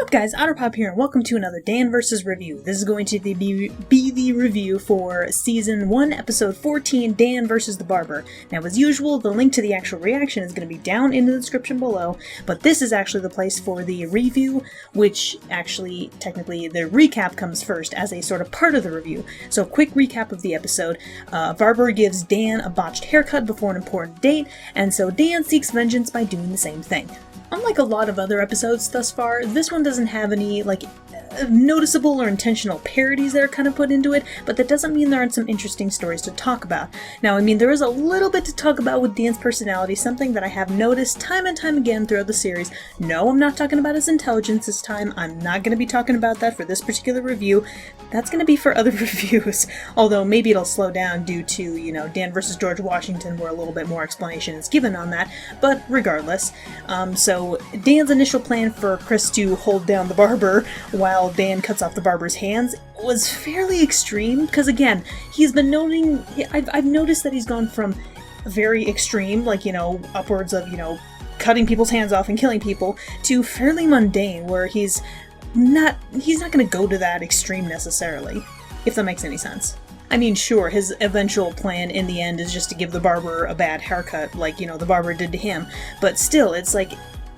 What up guys, Otterpop here and welcome to another Dan vs. review. This is going to be the review for Season 1, Episode 14, Dan vs. the Barber. Now as usual, the link to the actual reaction is going to be down in the description below, but this is actually the place for the review, which actually, technically, the recap comes first as a sort of part of the review. So quick recap of the episode. Barber gives Dan a botched haircut before an important date, and so Dan seeks vengeance by doing the same thing. Unlike a lot of other episodes thus far, this one doesn't have any, noticeable or intentional parodies that are kind of put into it, but that doesn't mean there aren't some interesting stories to talk about. Now, I mean, there is a little bit to talk about with Dan's personality, something that I have noticed time and time again throughout the series. No, I'm not talking about his intelligence this time. I'm not going to be talking about that for this particular review. That's going to be for other reviews, although maybe it'll slow down due to, Dan vs. George Washington, where a little bit more explanation is given on that, but regardless. So Dan's initial plan for Chris to hold down the Barber while Dan cuts off the Barber's hands was fairly extreme, because again, he's been noting, I've noticed that he's gone from very extreme, upwards of, cutting people's hands off and killing people, to fairly mundane, where he's not going to go to that extreme necessarily, if that makes any sense. I mean, sure, his eventual plan in the end is just to give the Barber a bad haircut, like, the Barber did to him, but still, it's like,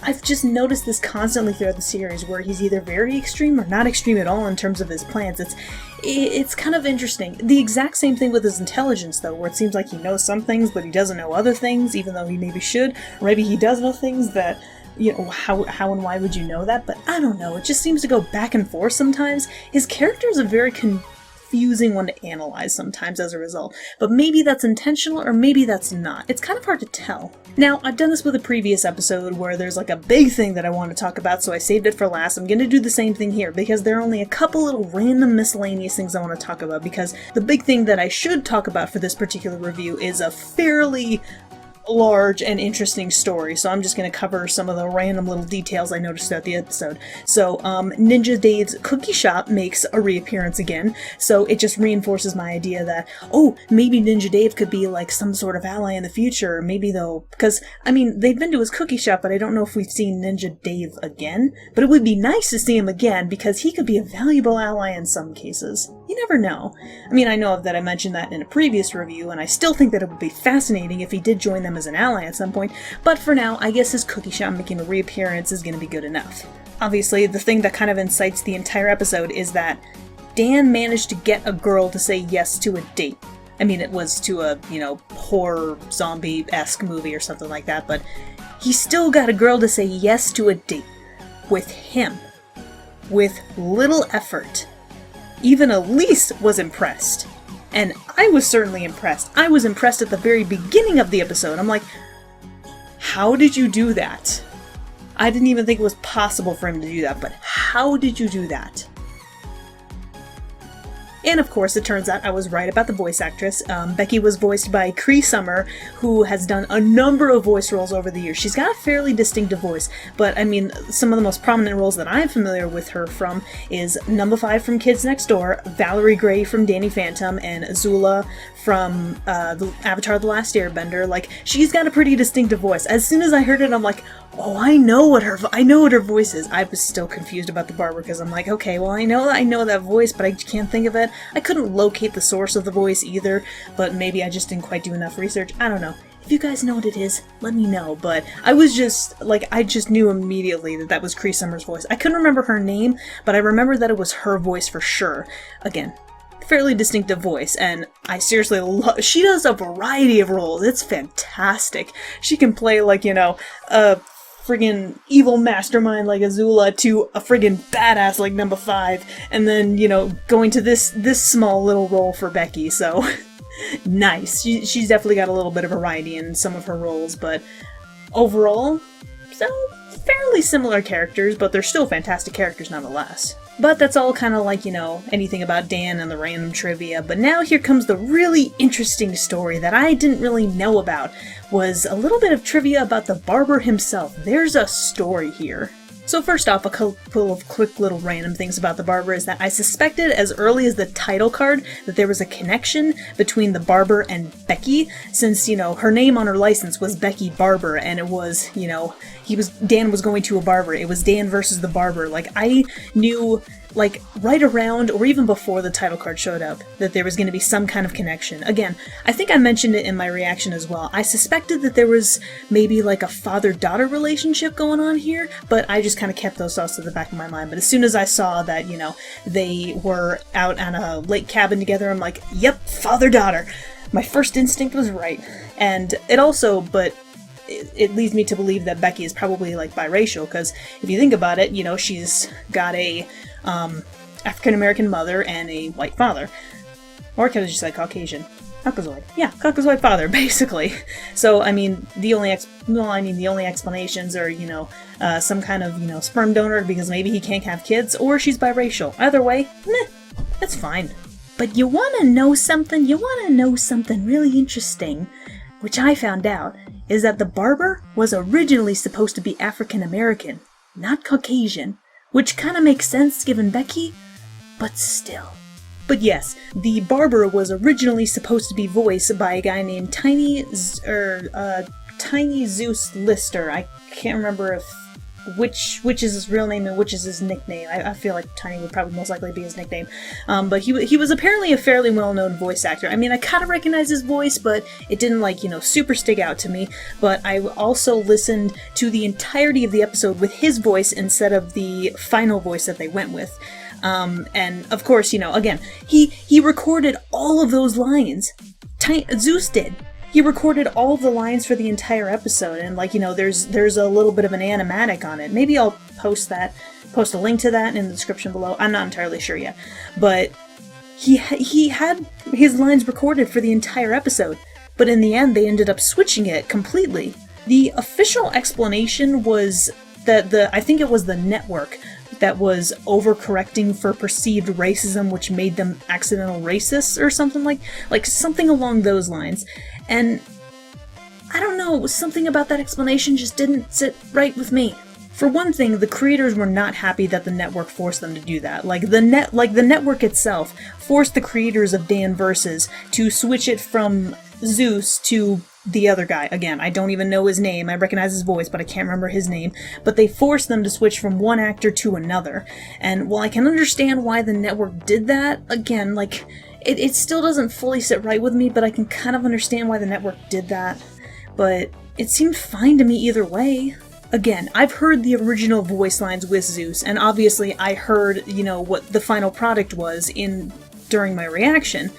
I've just noticed this constantly throughout the series, where he's either very extreme or not extreme at all in terms of his plans. It's kind of interesting. The exact same thing with his intelligence, though, where it seems like he knows some things, but he doesn't know other things, even though he maybe should. Or maybe he does know things that, how and why would you know that? But I don't know, it just seems to go back and forth sometimes. His character is a very confusing one to analyze sometimes as a result, but maybe that's intentional or maybe that's not. It's kind of hard to tell. Now, I've done this with a previous episode where there's a big thing that I want to talk about, so I saved it for last. I'm going to do the same thing here because there are only a couple little random miscellaneous things I want to talk about, because the big thing that I should talk about for this particular review is a fairly large and interesting story, so I'm just going to cover some of the random little details I noticed throughout the episode. So, Ninja Dave's cookie shop makes a reappearance again, so it just reinforces my idea that, oh, maybe Ninja Dave could be some sort of ally in the future, maybe though, because, I mean, they've been to his cookie shop, but I don't know if we've seen Ninja Dave again, but it would be nice to see him again, because he could be a valuable ally in some cases. You never know. I mean, I know that I mentioned that in a previous review, and I still think that it would be fascinating if he did join them as an ally at some point, but for now, I guess his cookie shop making a reappearance is going to be good enough. Obviously, the thing that kind of incites the entire episode is that Dan managed to get a girl to say yes to a date. I mean, it was to a, horror, zombie-esque movie or something like that, but he still got a girl to say yes to a date. With him. With little effort. Even Elise was impressed. And I was certainly impressed. I was impressed at the very beginning of the episode. I'm like, how did you do that? I didn't even think it was possible for him to do that, but how did you do that? And of course, it turns out I was right about the voice actress. Becky was voiced by Cree Summer, who has done a number of voice roles over the years. She's got a fairly distinctive voice, but I mean, some of the most prominent roles that I'm familiar with her from is Number 5 from Kids Next Door, Valerie Gray from Danny Phantom, and Azula from the Avatar: The Last Airbender. She's got a pretty distinctive voice. As soon as I heard it, I'm like, oh, I know what her voice is. I was still confused about the Barber because I'm like, okay, well, I know that voice, but I can't think of it. I couldn't locate the source of the voice either, but maybe I just didn't quite do enough research. I don't know. If you guys know what it is, let me know. But I was just, I just knew immediately that that was Cree Summer's voice. I couldn't remember her name, but I remember that it was her voice for sure. Again, fairly distinctive voice, and I seriously love, she does a variety of roles. It's fantastic. She can play a friggin' evil mastermind like Azula to a friggin' badass like Number 5, and then, going to this small little role for Becky, so nice. She's definitely got a little bit of variety in some of her roles, but overall, so fairly similar characters, but they're still fantastic characters nonetheless. But that's all kind of anything about Dan and the random trivia. But now here comes the really interesting story that I didn't really know about, was a little bit of trivia about the Barber himself. There's a story here. So first off, a couple of quick little random things about the Barber is that I suspected as early as the title card that there was a connection between the Barber and Becky, since, her name on her license was Becky Barber, and it was, Dan was going to a barber. It was Dan versus the Barber. Like, I knew, right around, or even before the title card showed up, that there was going to be some kind of connection. Again, I think I mentioned it in my reaction as well. I suspected that there was maybe a father-daughter relationship going on here, but I just kind of kept those thoughts to the back of my mind. But as soon as I saw that, they were out on a lake cabin together, I'm like, yep, father-daughter. My first instinct was right. And it also, it leads me to believe that Becky is probably biracial, because if you think about it, she's got a African-American mother and a white father. Or can I just say Caucasian? Caucasoid. Yeah, Caucasoid father, basically. So, the only explanations are, some kind of, sperm donor because maybe he can't have kids, or she's biracial. Either way, that's fine. But you wanna know something? You wanna know something really interesting, which I found out, is that the Barber was originally supposed to be African-American, not Caucasian. Which kind of makes sense given Becky, but still. But yes, the Barber was originally supposed to be voiced by a guy named Tiny Zeus Lister. I can't remember which is his real name and which is his nickname. I feel like Tiny would probably most likely be his nickname. But he was apparently a fairly well-known voice actor. I kind of recognize his voice, but it didn't super stick out to me. But I also listened to the entirety of the episode with his voice instead of the final voice that they went with. And of course, again, he recorded all of those lines. Zeus did. He recorded all the lines for the entire episode, and there's a little bit of an animatic on it. Maybe I'll post a link to that in the description below. I'm not entirely sure yet. But he had his lines recorded for the entire episode, but in the end they ended up switching it completely. The official explanation was that I think it was the network that was overcorrecting for perceived racism, which made them accidental racists or something something along those lines. And I don't know, something about that explanation just didn't sit right with me. For one thing, the creators were not happy that the network forced them to do that. The network itself forced the creators of Dan Versus to switch it from Zeus to the other guy. Again, I don't even know his name. I recognize his voice, but I can't remember his name. But they forced them to switch from one actor to another. And while I can understand why the network did that, again, it still doesn't fully sit right with me, but I can kind of understand why the network did that. But it seemed fine to me either way. Again, I've heard the original voice lines with Zeus, and obviously I heard, what the final product was during my reaction.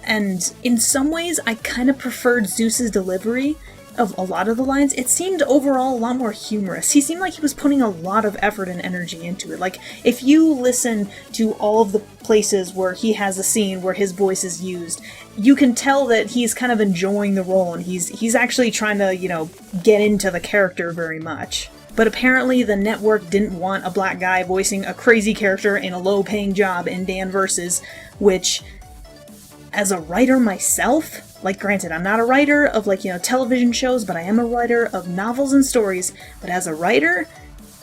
And in some ways, I kind of preferred Zeus's delivery of a lot of the lines. It seemed overall a lot more humorous. He seemed like he was putting a lot of effort and energy into it. If you listen to all of the places where he has a scene where his voice is used, you can tell that he's kind of enjoying the role, and he's actually trying to, get into the character very much. But apparently the network didn't want a black guy voicing a crazy character in a low-paying job in Dan Versus, which, as a writer myself, granted, I'm not a writer of, television shows, but I am a writer of novels and stories, but as a writer,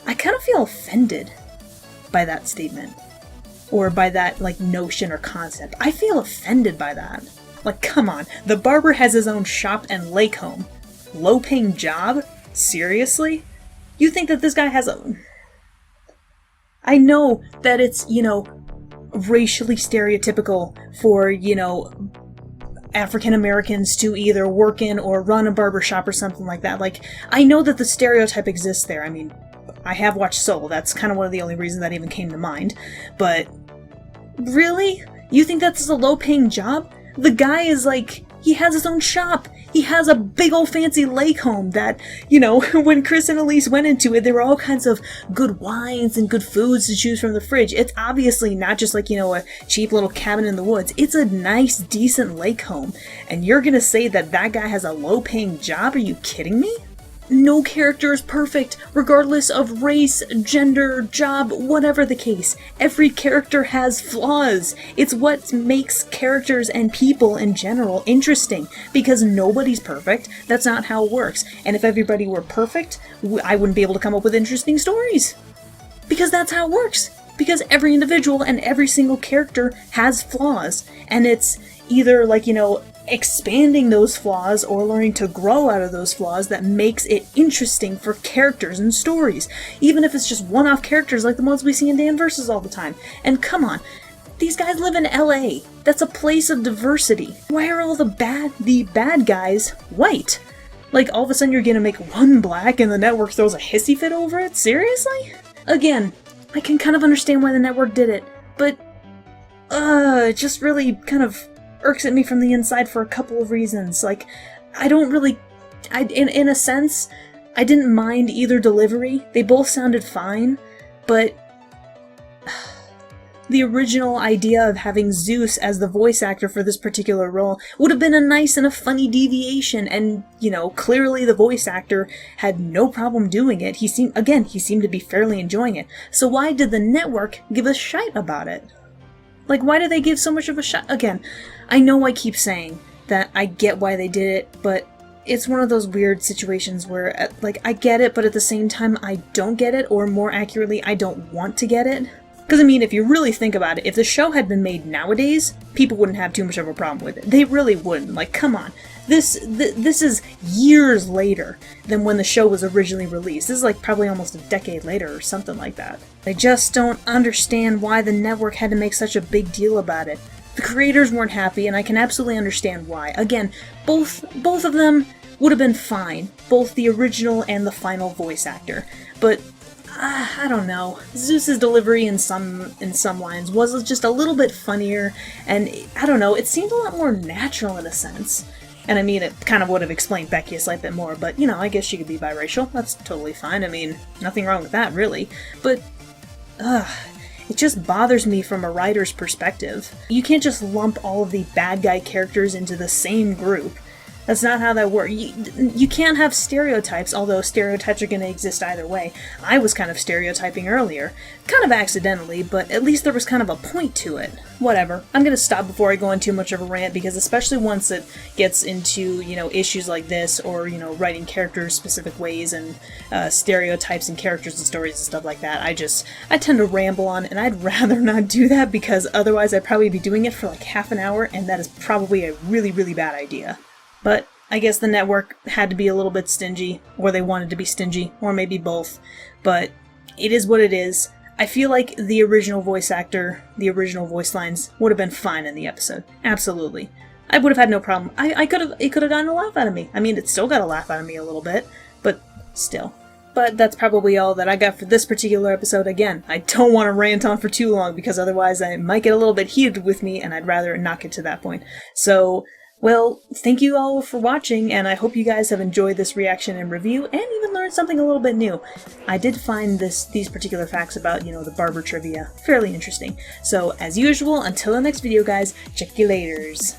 I kind of feel offended by that statement. Or by that, notion or concept. I feel offended by that. Come on, the Barber has his own shop and lake home. Low-paying job? Seriously? You think that this guy has a... I know that it's, racially stereotypical for, African Americans to either work in or run a barbershop or something like that. I know that the stereotype exists there. I have watched Soul. That's kind of one of the only reasons that even came to mind. But, really? You think that's a low-paying job? The guy is he has his own shop. He has a big old fancy lake home that, when Chris and Elise went into it, there were all kinds of good wines and good foods to choose from the fridge. It's obviously not just a cheap little cabin in the woods. It's a nice, decent lake home. And you're gonna say that guy has a low-paying job? Are you kidding me? No character is perfect, regardless of race, gender, job, whatever the case. Every character has flaws. It's what makes characters and people in general interesting, because nobody's perfect. That's not how it works. And if everybody were perfect, I wouldn't be able to come up with interesting stories. Because that's how it works. Because every individual and every single character has flaws. And it's either like, you know, expanding those flaws or learning to grow out of those flaws that makes it interesting for characters and stories. Even if it's just one-off characters like the ones we see in Dan vs. all the time. And come on, these guys live in LA. That's a place of diversity. Why are all the bad guys white? Like, all of a sudden you're gonna make one black and the network throws a hissy fit over it? Seriously? Again, I can kind of understand why the network did it, but it just really kind of irks at me from the inside for a couple of reasons. Like, I don't really... in a sense, I didn't mind either delivery. They both sounded fine, but the original idea of having Zeus as the voice actor for this particular role would have been a nice and a funny deviation, and, you know, clearly the voice actor had no problem doing it. He seemed to be fairly enjoying it. So why did the network give a shite about it? Like, why do they give so much of a shit? Again, I know I keep saying that I get why they did it, but it's one of those weird situations where, like, I get it, but at the same time, I don't get it, or more accurately, I don't want to get it. Because, I mean, if you really think about it, if the show had been made nowadays, people wouldn't have too much of a problem with it. They really wouldn't. Like, come on. This is years later than when the show was originally released. This is like probably almost a decade later or something like that. I just don't understand why the network had to make such a big deal about it. The creators weren't happy, and I can absolutely understand why. Again, both of them would have been fine. Both the original and the final voice actor. But I don't know. Zeus's delivery in some lines was just a little bit funnier, and I don't know, it seemed a lot more natural in a sense. And I mean, it kind of would have explained Becky a slight bit more, but, you know, I guess she could be biracial. That's totally fine. I mean, nothing wrong with that, really. But, it just bothers me from a writer's perspective. You can't just lump all of the bad guy characters into the same group. That's not how that works. You can't have stereotypes, although stereotypes are going to exist either way. I was kind of stereotyping earlier. Kind of accidentally, but at least there was kind of a point to it. Whatever. I'm going to stop before I go on too much of a rant, because especially once it gets into, you know, issues like this, or, you know, writing characters specific ways, and stereotypes and characters and stories and stuff like that, I tend to ramble on, and I'd rather not do that, because otherwise I'd probably be doing it for like half an hour, and that is probably a really, really bad idea. But I guess the network had to be a little bit stingy, or they wanted to be stingy, or maybe both. But it is what it is. I feel like the original voice actor, the original voice lines, would have been fine in the episode. Absolutely. I would have had no problem. It could have gotten a laugh out of me. I mean, it still got a laugh out of me a little bit, but still. But that's probably all that I got for this particular episode. Again, I don't want to rant on for too long, because otherwise I might get a little bit heated with me, and I'd rather not get to that point. So, well, thank you all for watching, and I hope you guys have enjoyed this reaction and review, and even learned something a little bit new. I did find these particular facts about, you know, the Barber trivia fairly interesting. So, as usual, until the next video, guys, check you laters.